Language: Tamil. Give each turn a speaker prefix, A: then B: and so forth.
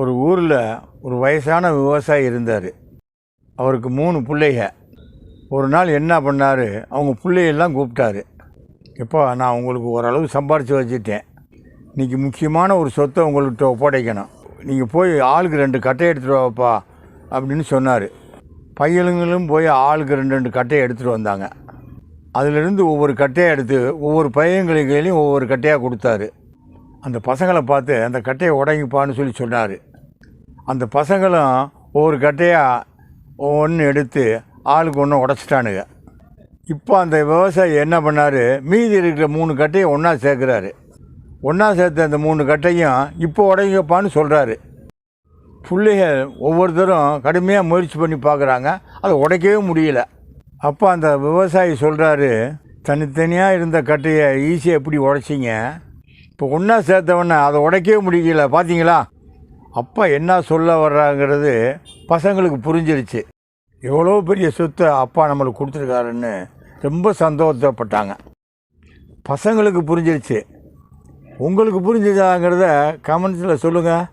A: ஒரு ஊரில் ஒரு வயசான விவசாயி இருந்தார். அவருக்கு 3 பிள்ளைக. ஒரு நாள் என்ன பண்ணார், அவங்க பிள்ளையெல்லாம் கூப்பிட்டாரு. எப்போ நான் உங்களுக்கு ஓரளவு சம்பாரித்து வச்சுட்டேன், இன்றைக்கி முக்கியமான ஒரு சொத்தை உங்கள்கிட்ட ஒப்படைக்கணும், நீங்கள் போய் ஆளுக்கு 2 கட்டையை எடுத்துகிட்டு வாப்பா அப்படின்னு சொன்னார். பையனுங்களும் போய் ஆளுக்கு 2 கட்டையை எடுத்துகிட்டு வந்தாங்க. அதிலிருந்து ஒவ்வொரு கட்டையை எடுத்து ஒவ்வொரு பையன்களுக்கையிலையும் ஒவ்வொரு கட்டையாக கொடுத்தாரு. அந்த பசங்களை பார்த்து அந்த கட்டையை உடைங்கிப்பான்னு சொல்லி சொன்னார். அந்த பசங்களும் ஒவ்வொரு கட்டையாக ஒவ்வொன்று எடுத்து ஆளுக்கு ஒன்று உடச்சிட்டானுங்க. இப்போ அந்த விவசாயி என்ன பண்ணார், மீதி இருக்கிற 3 கட்டையை ஒன்றா சேர்க்குறாரு. ஒன்றா சேர்த்து அந்த 3 கட்டையும் இப்போ உடைங்கப்பான்னு சொல்கிறாரு. பிள்ளைகள் ஒவ்வொருத்தரும் கடுமையாக முயற்சி பண்ணி பார்க்குறாங்க, அதை உடைக்கவே முடியல. அப்போ அந்த விவசாயி சொல்கிறாரு, தனித்தனியாக இருந்த கட்டையை ஈஸியாக எப்படி உடைச்சிங்க, இப்போ ஒன்றா சேர்த்தவொன்னே அதை உடைக்கவே முடியல பார்த்தீங்களா. அப்பா என்ன சொல்ல வர்றாங்கிறது பசங்களுக்கு புரிஞ்சிருச்சு. எவ்வளோ பெரிய சொத்தை அப்பா நம்மளுக்கு கொடுத்துருக்காருன்னு ரொம்ப சந்தோஷப்பட்டாங்க. பசங்களுக்கு புரிஞ்சிருச்சு. உங்களுக்கு புரிஞ்சுதாங்கிறத கமெண்ட்ஸில் சொல்லுங்கள்.